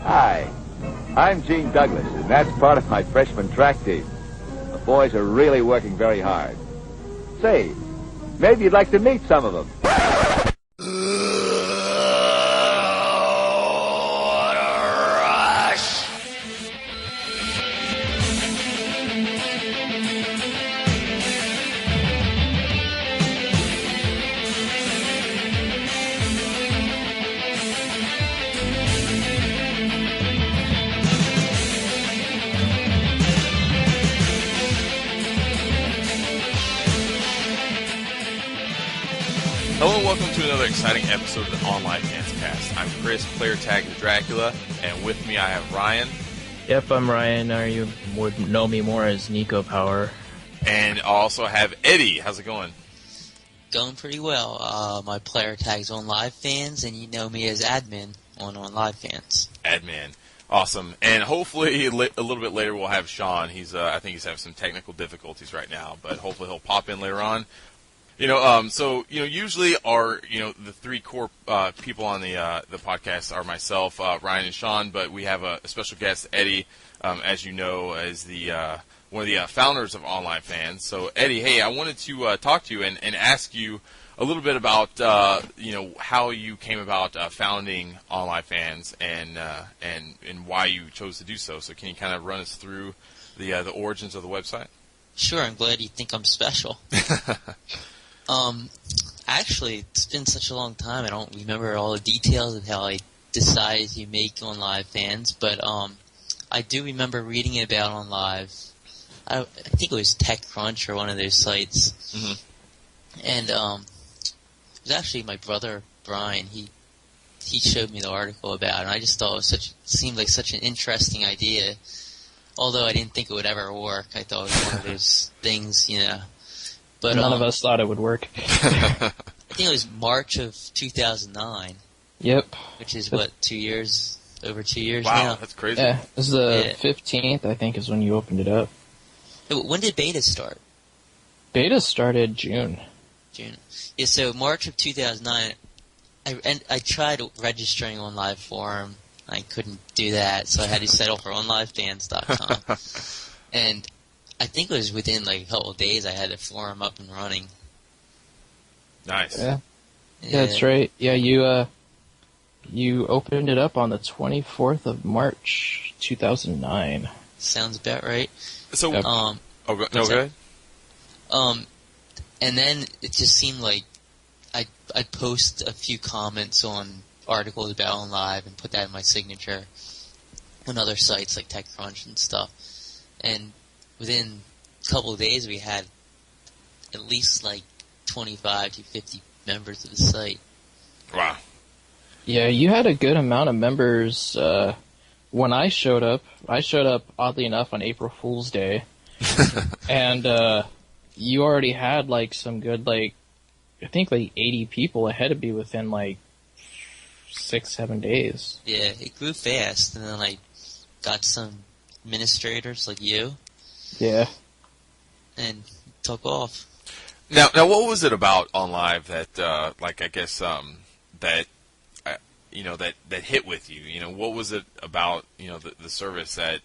Hi, I'm Gene Douglas, and that's part of my freshman track team. The boys are really working very hard. Say, maybe you'd like to meet some of them. Hello and welcome to another exciting episode of the OnLiveFans cast. I'm Chris, player tag the Dracula, and with me I have Ryan. Yep, I'm Ryan, or you would know me more as Nico Power. And I also have Eddie. How's it going? Going pretty well. My player tag's OnLiveFans, and you know me as admin on OnLiveFans. Admin. Awesome. And hopefully a little bit later we'll have Sean. I think he's having some technical difficulties right now, but hopefully he'll pop in later on. Usually the three core people on the podcast are myself, Ryan, and Sean, but we have a special guest, Eddie, as you know, as the one of the founders of OnLiveFans. So, Eddie, hey, I wanted to talk to you and ask you a little bit about how you came about founding OnLiveFans and why you chose to do so. So, can you kind of run us through the origins of the website? Sure. I'm glad you think I'm special. Actually, it's been such a long time, I don't remember all the details of how I decided to make OnLiveFans, but I do remember reading about OnLive. I think it was TechCrunch or one of those sites. Mm-hmm. And it was actually my brother, Brian. He showed me the article about it, and I just thought it seemed like such an interesting idea, although I didn't think it would ever work. I thought it was one of those things, But, none of us thought it would work. I think it was March of 2009. Yep. Which is, over 2 years wow, now. Wow, that's crazy. Yeah, it was the 15th, I think, is when you opened it up. When did beta start? Beta started June. Yeah, so March of 2009, I tried registering on Live Forum. I couldn't do that, so I had to settle for OnLiveFans.com. And I think it was within like a couple of days I had the forum up and running. Nice. Yeah, that's right. Yeah, you opened it up on the 24th of March, 2009. Sounds about right. So, go ahead. And then it just seemed like I'd post a few comments on articles about OnLive and put that in my signature on other sites like TechCrunch and stuff. And within a couple of days, we had at least like 25 to 50 members of the site. Wow. Yeah, you had a good amount of members. When I showed up oddly enough on April Fool's Day, and you already had like some good, like, I think like 80 people ahead of me within like 6-7 days. Yeah, it grew fast, and then I got some administrators like you. Yeah. And took off. Now, what was it about OnLive that, that hit with you? What was it about, the service that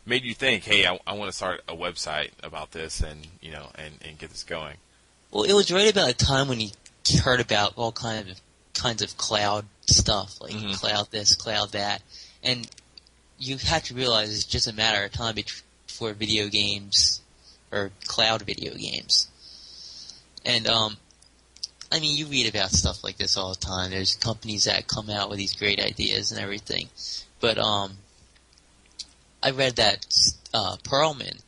made you think, hey, I want to start a website about this and get this going? Well, it was right about a time when you heard about all kinds of cloud stuff, like mm-hmm. cloud this, cloud that, and you have to realize it's just a matter of time before video games or cloud video games. And you read about stuff like this all the time. There's companies that come out with these great ideas and everything. But I read that Perlman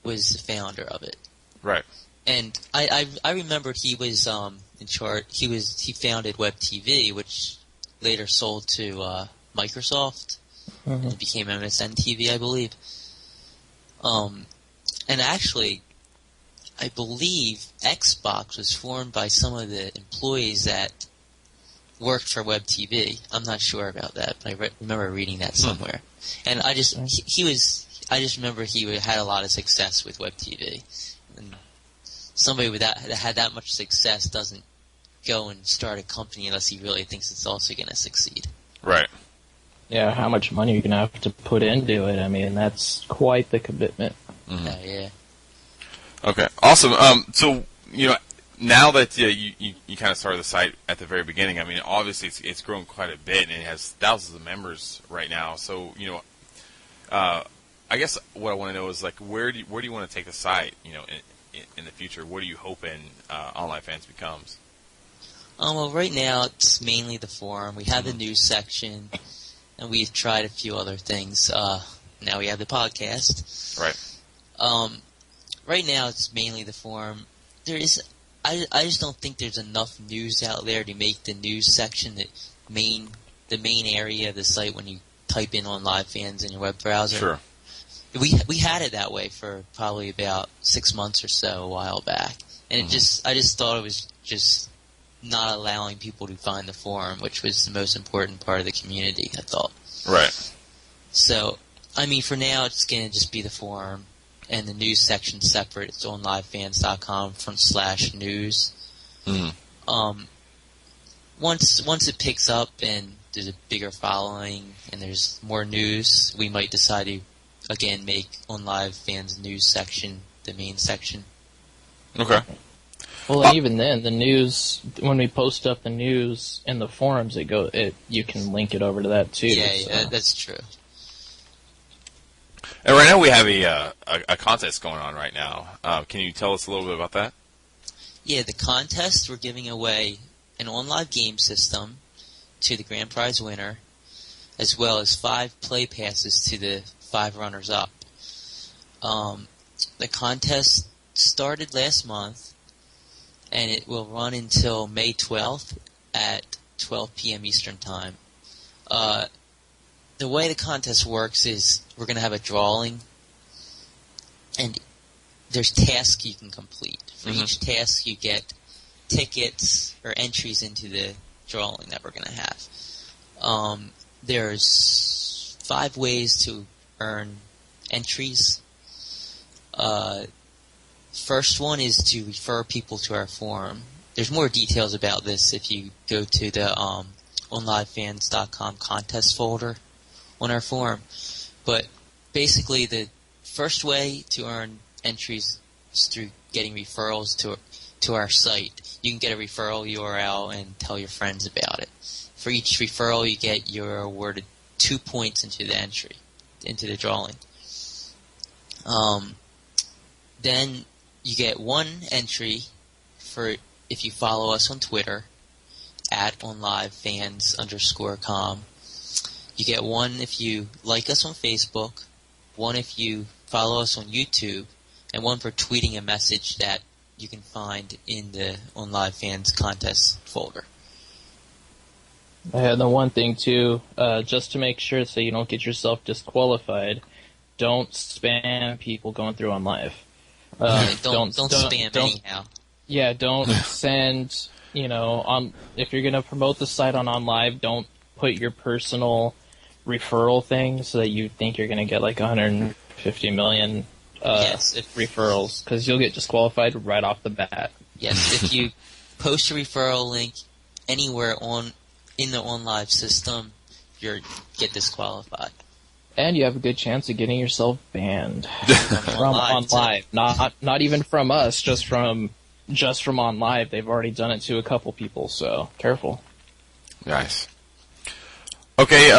was the founder of it. Right. And I remembered he was in charge. He founded WebTV, which later sold to Microsoft, mm-hmm. and it became MSN TV, I believe. And actually, I believe Xbox was formed by some of the employees that worked for WebTV. I'm not sure about that, but I remember reading that somewhere. And I just remember he had a lot of success with WebTV. And somebody that had that much success doesn't go and start a company unless he really thinks it's also going to succeed. Right. Yeah, how much money you're going to have to put into it. I mean, that's quite the commitment. Yeah. Okay, awesome. So, now that you kind of started the site at the very beginning, I mean, obviously it's grown quite a bit, and it has thousands of members right now. So, I guess what I want to know is, like, where do you want to take the site, in the future? What are you hoping OnLiveFans becomes? Well, right now it's mainly the forum. We have the news section, and we've tried a few other things. Now we have the podcast. Right. Right now it's mainly the forum. I just don't think there's enough news out there to make the news section the main area of the site when you type in OnLiveFans in your web browser. Sure. We had it that way for probably about 6 months or so a while back, and I just thought it was just not allowing people to find the forum, which was the most important part of the community, I thought. Right. So, I mean, for now, it's going to just be the forum, and the news section separate. It's onlivefans.com/news. Once it picks up and there's a bigger following and there's more news, we might decide to, again, make OnLiveFans news section the main section. Okay. Well, and even then, the news, when we post up the news in the forums, you can link it over to that too. Yeah, that's true. And right now we have a contest going on right now. Can you tell us a little bit about that? Yeah, the contest, we're giving away an OnLive game system to the grand prize winner, as well as 5 play passes to the 5 runners-up. The contest started last month, and it will run until May 12th at 12 p.m. Eastern Time. The way the contest works is we're going to have a drawing, and there's tasks you can complete. For each task, you get tickets or entries into the drawing that we're going to have. There's 5 ways to earn entries. First one is to refer people to our forum. There's more details about this if you go to the OnLiveFans.com contest folder on our forum. But basically, the first way to earn entries is through getting referrals to our site. You can get a referral URL and tell your friends about it. For each referral you get, you're awarded 2 points into the entry, into the drawing. Then you get 1 entry for if you follow us on Twitter at OnLiveFans_com. You get 1 if you like us on Facebook, 1 if you follow us on YouTube, and 1 for tweeting a message that you can find in the OnLiveFans contest folder. And the one thing too, just to make sure so you don't get yourself disqualified, don't spam people going through OnLive. Don't spam anyhow. Yeah, don't send, if you're going to promote the site on OnLive, don't put your personal referral thing so that you think you're going to get like 150 million referrals, because you'll get disqualified right off the bat. Yes, if you post a referral link anywhere in the OnLive system, you get disqualified. And you have a good chance of getting yourself banned from OnLive. Not even from us, just from OnLive. They've already done it to a couple people, so careful. Nice. Okay,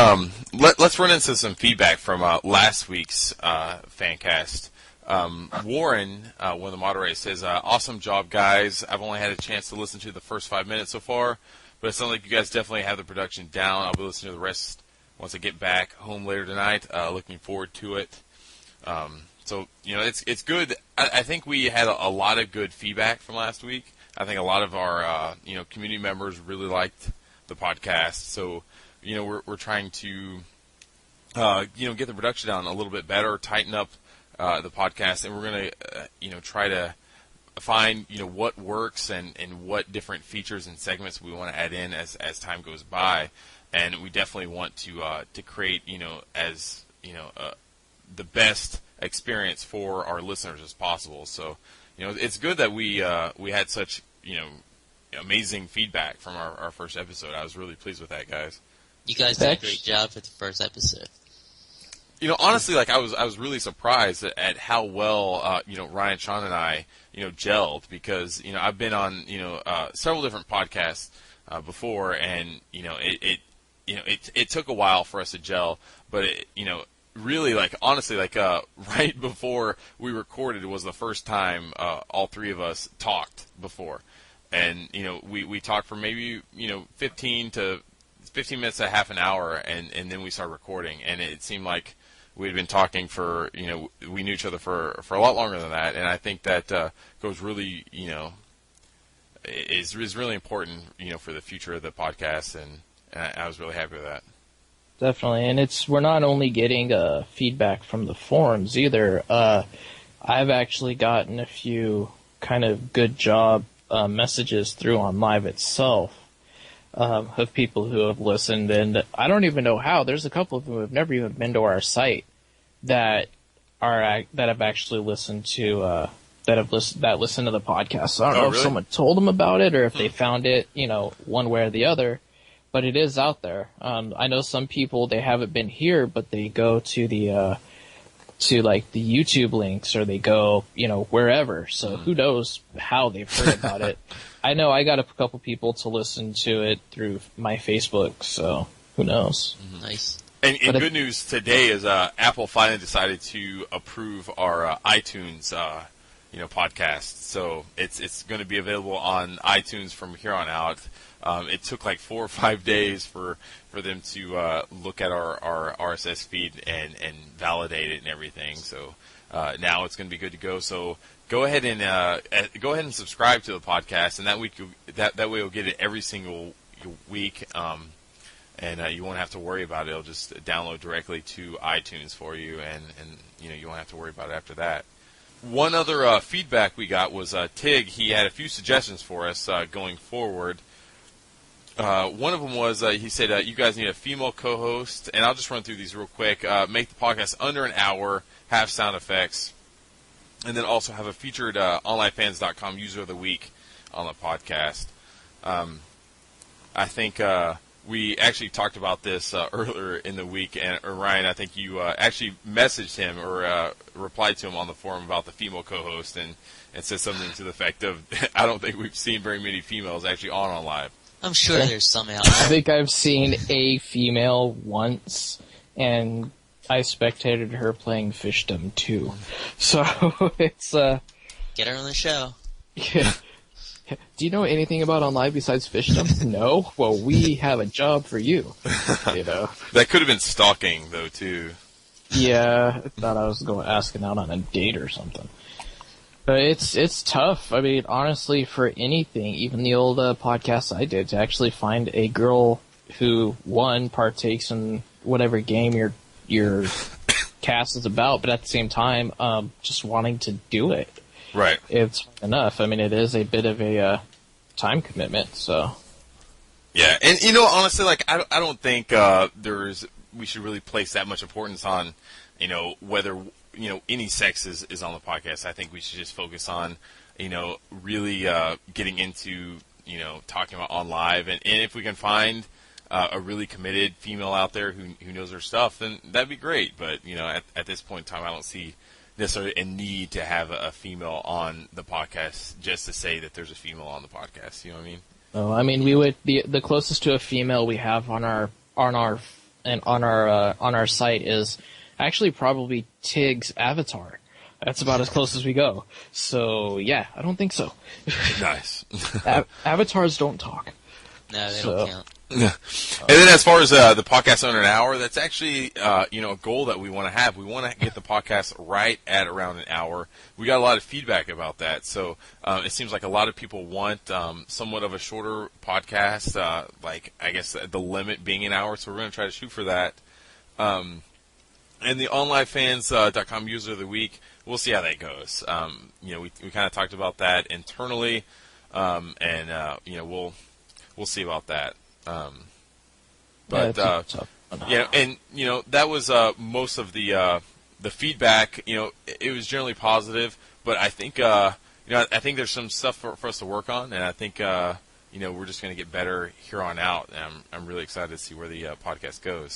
let's run into some feedback from last week's Fancast. Warren, one of the moderators, says, awesome job, guys. I've only had a chance to listen to the first 5 minutes so far, but it sounds like you guys definitely have the production down. I'll be listening to the rest once I get back home later tonight. Looking forward to it. So, it's good. I think we had a lot of good feedback from last week. I think a lot of our, community members really liked the podcast. So, we're trying to, get the production down a little bit better, tighten up the podcast, and we're going to, try to find, what works and what different features and segments we want to add in as time goes by. And we definitely want to create, as, the best experience for our listeners as possible. So, it's good that we had such, amazing feedback from our first episode. I was really pleased with that, guys. You guys did a great job for the first episode. You know, honestly, like I was really surprised at how well Ryan, Sean, and I gelled, because I've been on several different podcasts before, and it took a while for us to gel, but really, like, honestly, like right before we recorded was the first time all three of us talked before, and we talked for maybe 15 minutes to half an hour, and then we started recording, and it seemed like we had been talking for we knew each other for a lot longer than that, and I think that goes really is really important for the future of the podcast, and I was really happy with that. Definitely, and we're not only getting feedback from the forums either. I've actually gotten a few kind of good job messages through OnLive itself of people who have listened, and I don't even know how. There's a couple of them who have never even been to our site that have actually listened to that listen to the podcast. So I don't know if someone told them about it or if they found it, one way or the other. But it is out there. I know some people, they haven't been here, but they go to the like the YouTube links, or they go wherever. So who knows how they've heard about it. I know I got a couple people to listen to it through my Facebook, so who knows. Nice. And good news today is Apple finally decided to approve our iTunes podcast. So it's going to be available on iTunes from here on out. It took like 4 or 5 days for them to look at our RSS feed and validate it and everything. So now it's going to be good to go. So go ahead and subscribe to the podcast, and that way you'll get it every single week. And you won't have to worry about it. It'll just download directly to iTunes for you, and you won't have to worry about it after that. One other feedback we got was Tig. He had a few suggestions for us going forward. One of them was he said you guys need a female co-host, and I'll just run through these real quick. Make the podcast under an hour, have sound effects, and then also have a featured OnLiveFans.com user of the week on the podcast. I think we actually talked about this earlier in the week, and Ryan, I think you actually messaged him or replied to him on the forum about the female co-host, and said something to the effect of, I don't think we've seen very many females actually on OnLive. I'm sure there's some out there. I think I've seen a female once, and I spectated her playing Fishdom too. So it's get her on the show. Yeah. Do you know anything about OnLive besides Fishdom? No? Well, we have a job for you. That could have been stalking, though, too. Yeah, I thought I was asking out on a date or something. But it's tough. I mean, honestly, for anything, even the old podcasts I did, to actually find a girl who, one, partakes in whatever game your cast is about, but at the same time, just wanting to do it. Right. It's enough. I mean, it is a bit of a time commitment, so. Yeah, and honestly, like I don't think we should really place that much importance on, whether any sex is on the podcast. I think we should just focus on, really getting into talking about OnLive, and if we can find a really committed female out there who knows her stuff, then that'd be great. But at this point in time, I don't see necessarily a need to have a female on the podcast just to say that there's a female on the podcast. You know what I mean? Oh, I mean, we would the closest to a female we have on our site is actually probably Tig's avatar. That's about as close as we go. So yeah, I don't think so. Nice. Avatars don't talk. No, they don't count. And then as far as the podcast under an hour, that's actually a goal that we want to have. We want to get the podcast right at around an hour. We got a lot of feedback about that, so it seems like a lot of people want somewhat of a shorter podcast. Like I guess the limit being an hour, so we're going to try to shoot for that. And the OnLiveFans.com user of the week, we'll see how that goes. We kind of talked about that internally, and we'll see about that. That was most of the feedback. It was generally positive, but I think I think there's some stuff for us to work on, and I think we're just going to get better here on out. And I'm really excited to see where the podcast goes.